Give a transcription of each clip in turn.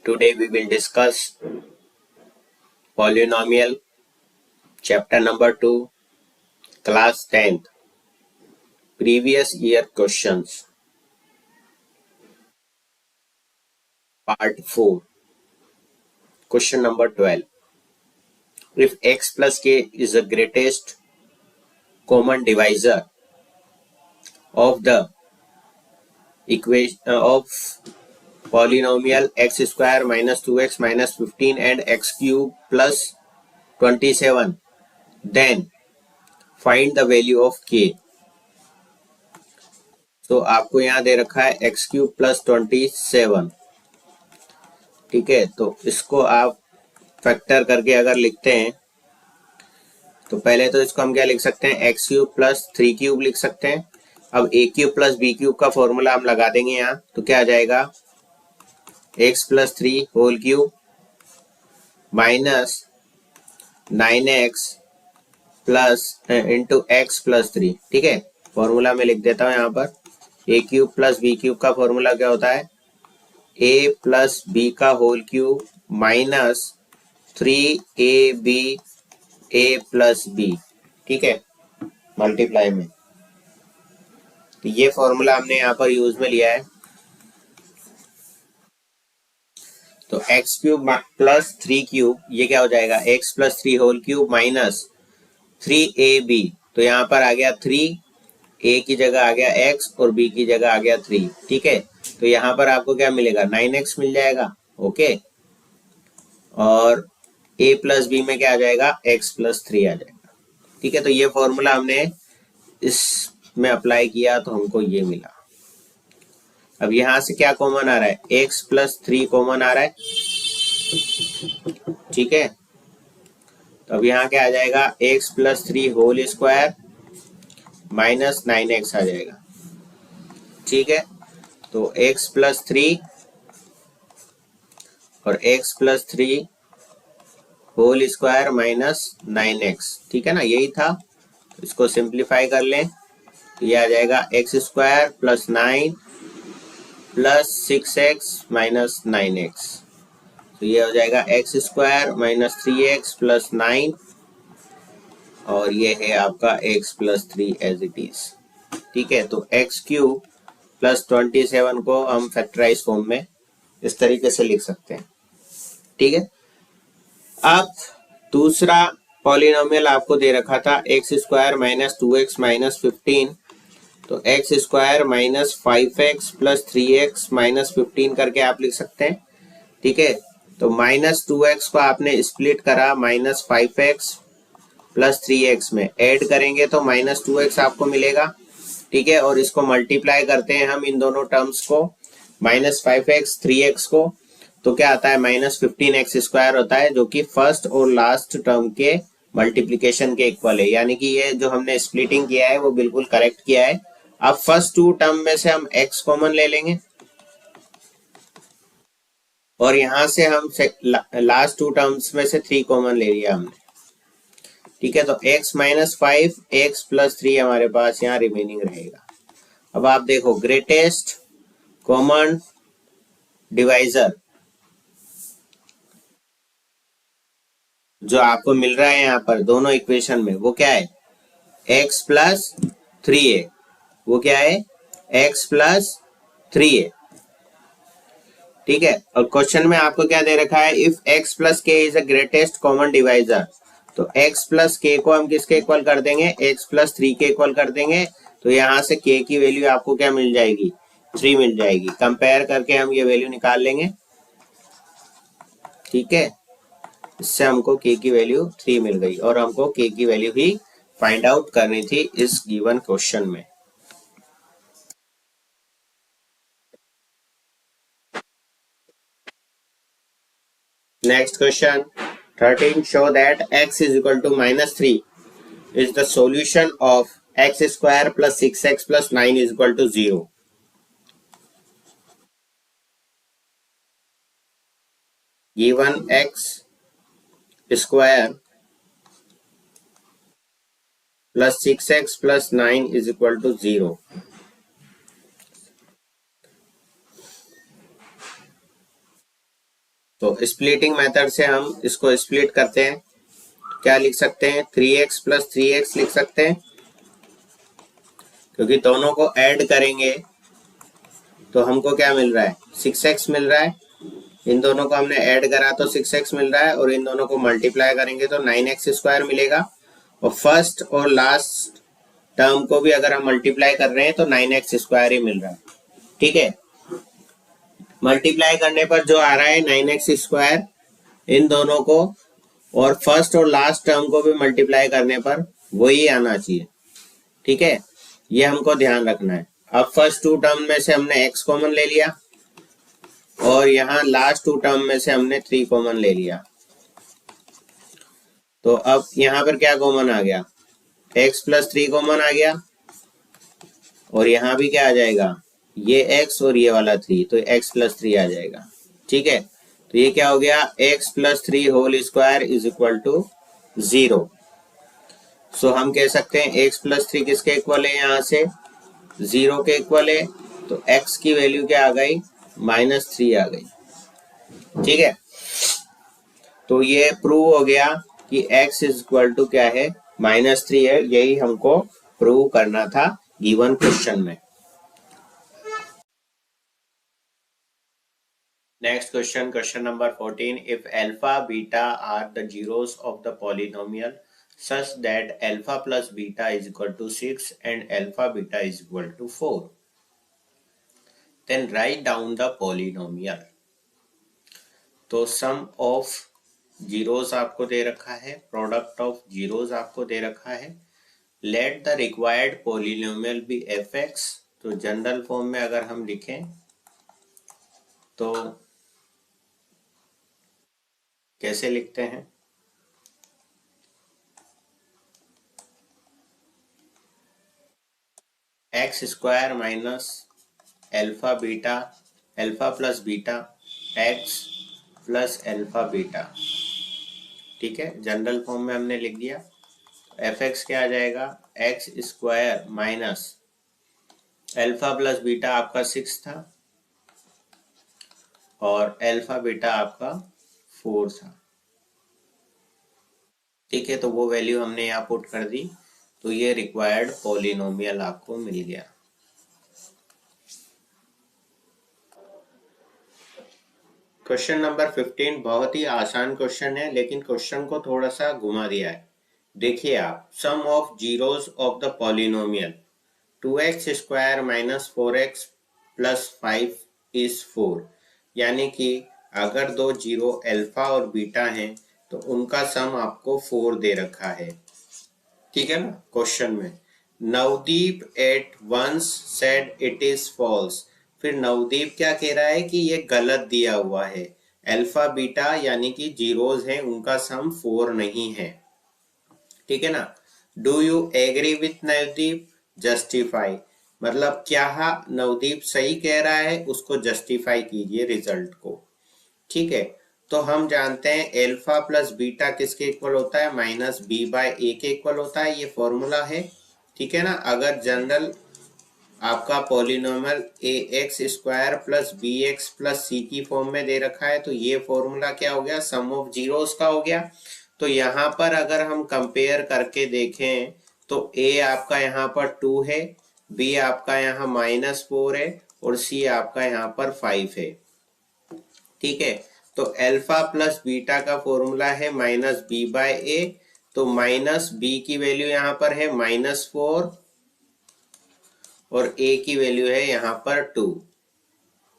Today we will discuss polynomial, chapter number 2, class 10th, previous year questions, part 4, question number 12. If x plus k is the greatest common divisor of the equation of polynomial x square minus 2x minus 15 and x cube plus 27, then find the value of k. तो आपको यहाँ दे रखा है x cube plus 27, ठीक है। तो इसको आप फैक्टर करके अगर लिखते हैं तो पहले तो इसको हम क्या लिख सकते हैं, एक्स क्यूब प्लस 3 क्यूब लिख सकते हैं। अब a cube plus b cube का फॉर्मूला हम लगा देंगे यहाँ, तो क्या आ जाएगा, x plus 3 whole cube minus 9x plus into x plus 3, ठीक है। फॉर्मूला में लिख देता हूँ यहाँ पर, ए क्यूब प्लस बी क्यूब का फॉर्मूला क्या होता है, ए प्लस बी का होल क्यूब माइनस 3ab ए प्लस बी, ठीक है, मल्टीप्लाई में। तो ये फॉर्मूला हमने यहाँ पर यूज में लिया है। तो एक्स क्यूब प्लस 3 क्यूब, ये क्या हो जाएगा, x plus 3 whole cube minus 3ab, तो यहाँ पर आ गया 3, ए की जगह आ गया एक्स और बी की जगह आ गया 3, ठीक है। तो यहाँ पर आपको क्या मिलेगा, 9x मिल जाएगा, ओके। और a प्लस बी में क्या आ जाएगा, x प्लस 3 आ जाएगा, ठीक है। तो ये फॉर्मूला हमने इसमें अप्लाई किया तो हमको ये मिला। अब यहाँ से क्या कॉमन आ रहा है, x प्लस 3 कॉमन आ रहा है, ठीक है। तो अब यहाँ क्या आ जाएगा, x plus 3 whole square minus 9x आ जाएगा, ठीक है। तो x प्लस 3 और x plus 3 whole square minus 9x, ठीक है ना, यही था। इसको सिंप्लीफाई कर लें तो ये आ जाएगा x square plus 9 plus 6x minus 9x, तो ये हो जाएगा x square minus 3x plus 9, और ये है आपका x plus 3 as it is, ठीक है। तो एक्स क्यूब प्लस 27 को हम फैक्टराइज फॉर्म में इस तरीके से लिख सकते हैं, ठीक है। अब दूसरा पॉलिनोमियल आपको दे रखा था x square minus 2x minus 15, तो x square minus 5x plus 3x minus 15 करके आप लिख सकते हैं, ठीक है। तो माइनस 2x को आपने स्प्लिट करा माइनस 5x प्लस 3x में, ऐड करेंगे तो माइनस 2x आपको मिलेगा, ठीक है। और इसको मल्टीप्लाई करते हैं हम इन दोनों टर्म्स को, माइनस 5x 3x को, तो क्या आता है, माइनस 15x स्क्वायर होता है, जो कि फर्स्ट और लास्ट टर्म के मल्टीप्लीकेशन के इक्वल है। यानी कि ये जो हमने स्प्लिटिंग किया है वो बिल्कुल करेक्ट किया है। अब फर्स्ट 2 टर्म में से हम x कॉमन ले लेंगे और यहां से हम लास्ट 2 टर्म्स में से 3 कॉमन ले लिया हमने, ठीक है। तो x माइनस 5 x प्लस 3 हमारे पास यहाँ रिमेनिंग रहेगा। अब आप देखो, ग्रेटेस्ट कॉमन डिवाइजर जो आपको मिल रहा है यहाँ पर दोनों इक्वेशन में, वो क्या है, x प्लस 3a, वो क्या है, x प्लस 3a, ठीक है। और क्वेश्चन में आपको क्या दे रखा है, इफ x प्लस के is the greatest common divisor, तो x प्लस के को हम किसके इक्वल कर देंगे, x प्लस 3 के इक्वल कर देंगे। तो यहाँ से k की वैल्यू आपको क्या मिल जाएगी, 3 मिल जाएगी। कंपेयर करके हम ये वैल्यू निकाल लेंगे, ठीक है। इससे हमको k की वैल्यू 3 मिल गई और हमको k की वैल्यू भी फाइंड आउट करनी थी इस गिवन क्वेश्चन में। Next question 13, show that x is equal to minus 3 is the solution of x square plus 6x plus 9 is equal to 0. Given x square plus 6x plus 9 is equal to 0. तो splitting method से हम इसको split करते हैं, क्या लिख सकते हैं 3x प्लस 3x लिख सकते हैं, क्योंकि दोनों को ऐड करेंगे तो हमको क्या मिल रहा है 6x मिल रहा है। इन दोनों को हमने ऐड करा तो 6x मिल रहा है, और इन दोनों को मल्टीप्लाई करेंगे तो 9x स्क्वायर मिलेगा। और फर्स्ट और लास्ट टर्म को भी अगर हम मल्टीप्लाई कर रहे हैं तो 9x स्क्वायर ही मिल रहा है। ठीक है, मल्टीप्लाई करने पर जो आ रहा है 9x स्क्वायर, इन दोनों को और फर्स्ट और लास्ट टर्म को भी मल्टीप्लाई करने पर वही आना चाहिए। ठीक है, ये हमको ध्यान रखना है। अब फर्स्ट टू टर्म में से हमने x कॉमन ले लिया, और यहाँ लास्ट टू टर्म में से हमने 3 कॉमन ले लिया। तो अब यहाँ पर क्या कॉमन आ गया, x प्लस 3 कॉमन आ गया, और यहाँ भी क्या आ जाएगा, ये x और ये वाला 3, तो x प्लस 3 आ जाएगा। ठीक है, तो ये क्या हो गया, x plus 3 whole square is equal to 0। So हम कह सकते हैं x प्लस 3 किसके इक्वल है, यहाँ से 0 के इक्वल है। तो x की वैल्यू क्या आ गई, -3 आ गई। ठीक है, तो ये प्रूव हो गया कि x इज इक्वल टू क्या है, -3 है। यही हमको प्रूव करना था गिवन क्वेश्चन में। Next question, question number 14, if alpha beta are the zeros of the polynomial such that alpha plus beta is equal to 6 and alpha beta is equal to 4, then write down the polynomial। तो सम of zeros आपको दे रखा है, product of zeros आपको दे रखा है। Let the required polynomial be f x. तो जनरल फॉर्म में अगर हम लिखें तो कैसे लिखते हैं, x square minus alpha beta, alpha plus beta x plus alpha beta. ठीक है, जनरल फॉर्म में हमने लिख दिया। एफ एक्स क्या आ जाएगा, x square minus alpha plus beta आपका 6 था, और एल्फा बीटा आपका 4 था। ठीक है, तो वो वैल्यू हमने यहाँ पुट कर दी, तो ये रिक्वायर्ड पॉलिनोमियल आपको मिल गया। क्वेश्चन नंबर 15 बहुत ही आसान क्वेश्चन है, लेकिन क्वेश्चन को थोड़ा सा घुमा दिया है। देखिए आप, sum of zeros of the polynomial 2x square minus 4x plus 5 is 4। यानी कि अगर दो जीरो अल्फा और बीटा हैं तो उनका सम आपको 4 दे रखा है। ठीक है ना, क्वेश्चन में Navdeep at once said it is false. फिर नवदीप क्या कह रहा है कि ये गलत दिया हुआ है, अल्फा बीटा यानी कि जीरोस हैं, उनका सम 4 नहीं है। ठीक है ना, do you agree with Navdeep, justify. मतलब क्या नवदीप सही कह रहा है, उसको जस्टिफाई कीजिए रिजल्ट को। ठीक है, तो हम जानते हैं अल्फा प्लस बीटा किसके इक्वल होता है, माइनस बी बाय ए के इक्वल होता है, ये फॉर्मूला है। ठीक है ना, अगर जनरल आपका polynomial a x square plus b x plus c की फॉर्म में दे रखा है, तो ये फॉर्मूला क्या हो गया, सम ऑफ जीरोस का हो गया। तो यहाँ पर अगर हम कंपेयर करके देखें तो ए आपका यहाँ पर 2 है, बी आपका यहाँ -4 है, और सी आपका यहाँ पर 5 है। ठीक है, तो अल्फा प्लस बीटा का फॉर्मूला है माइनस बी बाय ए, तो माइनस बी की वैल्यू यहाँ पर है -4 और ए की वैल्यू है यहाँ पर 2।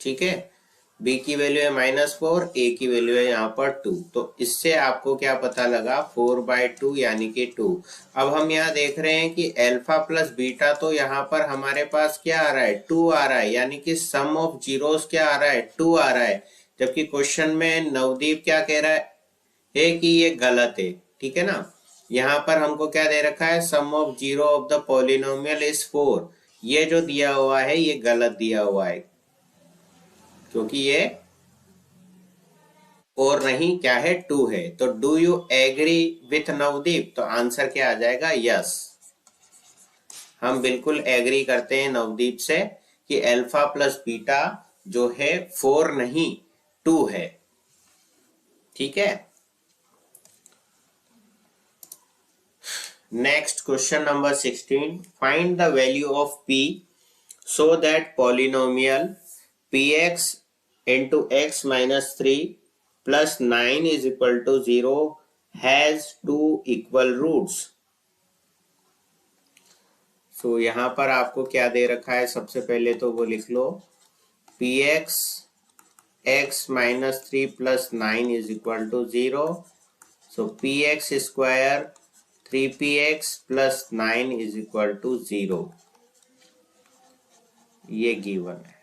ठीक है, बी की वैल्यू है -4, ए की वैल्यू है यहाँ पर 2। तो इससे आपको क्या पता लगा, 4/2 यानी कि 2। अब हम यहाँ देख रहे हैं कि अल्फा प्लस बीटा, तो यहाँ पर हमारे पास क्या आ रहा है, 2 आ रहा है, यानी कि सम ऑफ जीरोस क्या आ रहा है, 2 आ रहा है। जबकि क्वेश्चन में नवदीप क्या कह रहा है कि ये गलत है। ठीक है ना, यहाँ पर हमको क्या दे रखा है, sum of zero of the polynomial is 4। ये जो दिया हुआ है ये गलत दिया हुआ है, क्योंकि ये 4 नहीं, क्या है, 2 है। तो do you agree with Navdeep, तो आंसर क्या आ जाएगा, यस। हम बिल्कुल एग्री करते हैं नवदीप से कि अल्फा प्लस बीटा जो है 4 नहीं 2 है। ठीक है। Next question number 16, find the value of p so that polynomial px into x minus 3 plus 9 is equal to 0 has two equal roots। सो यहां पर आपको क्या दे रखा है, सबसे पहले तो वो लिख लो, px x minus 3 plus 9 is equal to 0। So px square 3px plus 9 is equal to 0, ये गिवन है।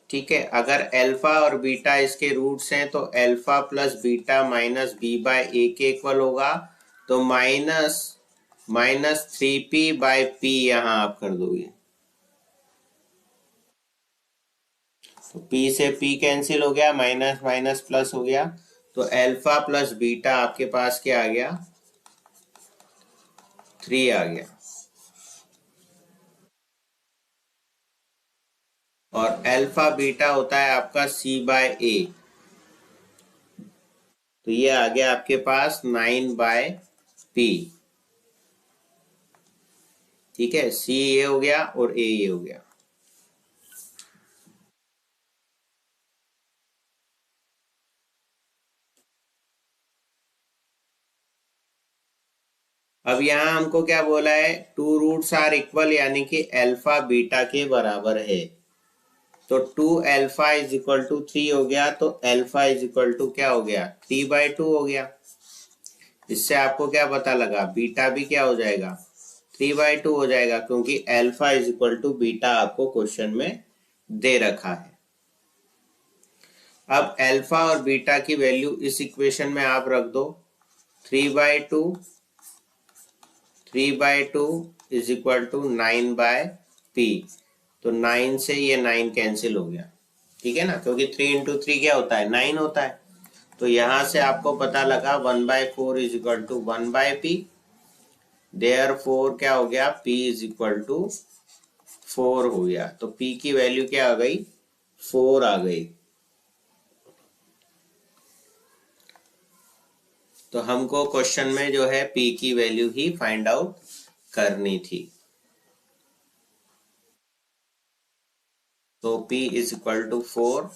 ठीक है, अगर अल्फा और बीटा इसके रूट्स हैं तो alpha plus beta minus b by a के इक्वल होगा, तो माइनस 3p/p यहां आप कर दोगे, तो p से p कैंसिल हो गया, माइनस माइनस प्लस हो गया, तो अल्फा प्लस बीटा आपके पास क्या आ गया, 3 आ गया। और अल्फा बीटा होता है आपका c/a, तो ये आ गया आपके पास 9/p। ठीक है, c ये हो गया और a ये हो गया। अब यहां हमको क्या बोला है, टू रूट्स आर इक्वल, यानी कि अल्फा बीटा के बराबर है, तो 2 अल्फा इज इक्वल टू 3 हो गया, तो अल्फा इज इक्वल टू क्या हो गया, 3/2 हो गया। इससे आपको क्या पता लगा, बीटा भी क्या हो जाएगा, 3/2 हो जाएगा, क्योंकि alpha is equal to beta आपको क्वेश्चन में दे रखा है। अब अल्फा और बीटा की वैल्यू इस इक्वेशन में आप रख दो, 3/2 इज इक्वल टू 9/p, तो 9 से ये 9 कैंसिल हो गया। ठीक है ना, क्योंकि 3 इंटू 3 क्या होता है, 9 होता है, तो यहां से आपको पता लगा 1/4 is equal to 1/p, therefore क्या हो गया, p इज इक्वल टू 4 हो गया, तो p की वैल्यू क्या आ गई, 4 आ गई। तो हमको क्वेश्चन में जो है p की वैल्यू ही फाइंड आउट करनी थी, तो p इज इक्वल टू 4।